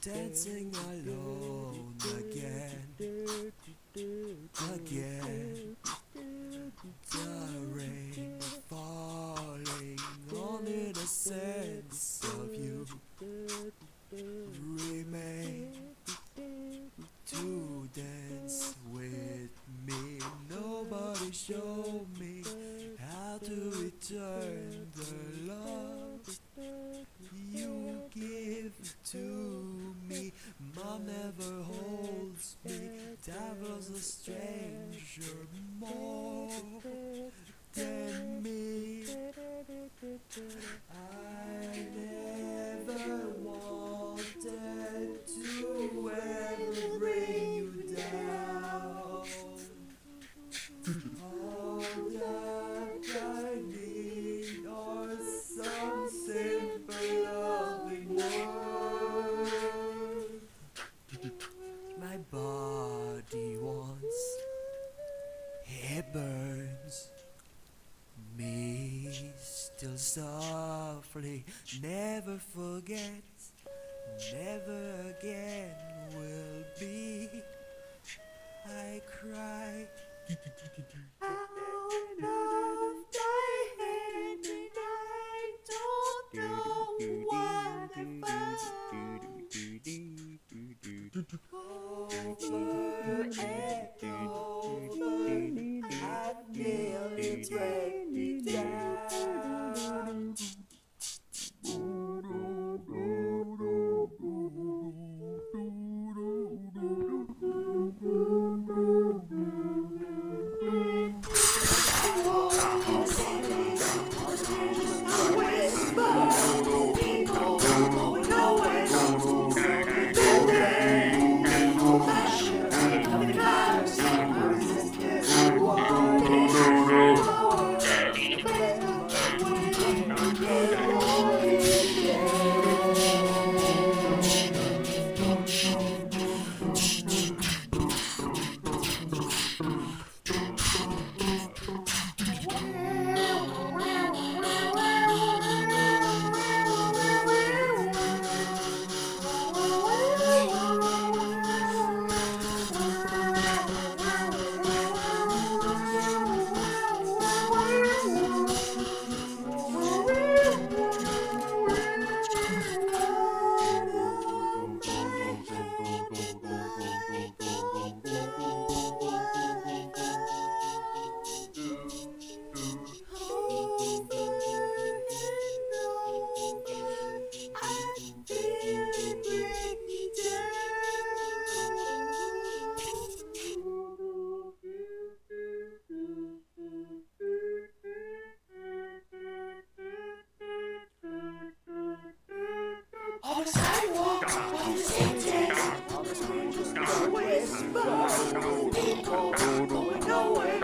dancing alone again, again. The rain falling on innocence of you remain to dance with me. Nobody showed me how to return the love you give to me. Mom never holds me, devil's a stranger more than me. I never wanted to ever bring you down. All that I need are some simple loving words. My body wants, it burns me still softly. Never forget, never again will be. I cry out of my head and I don't know what I found. Over and over, I nearly break me down. On the sidewalk, on the stage, on the screen, just a whisper. People going nowhere.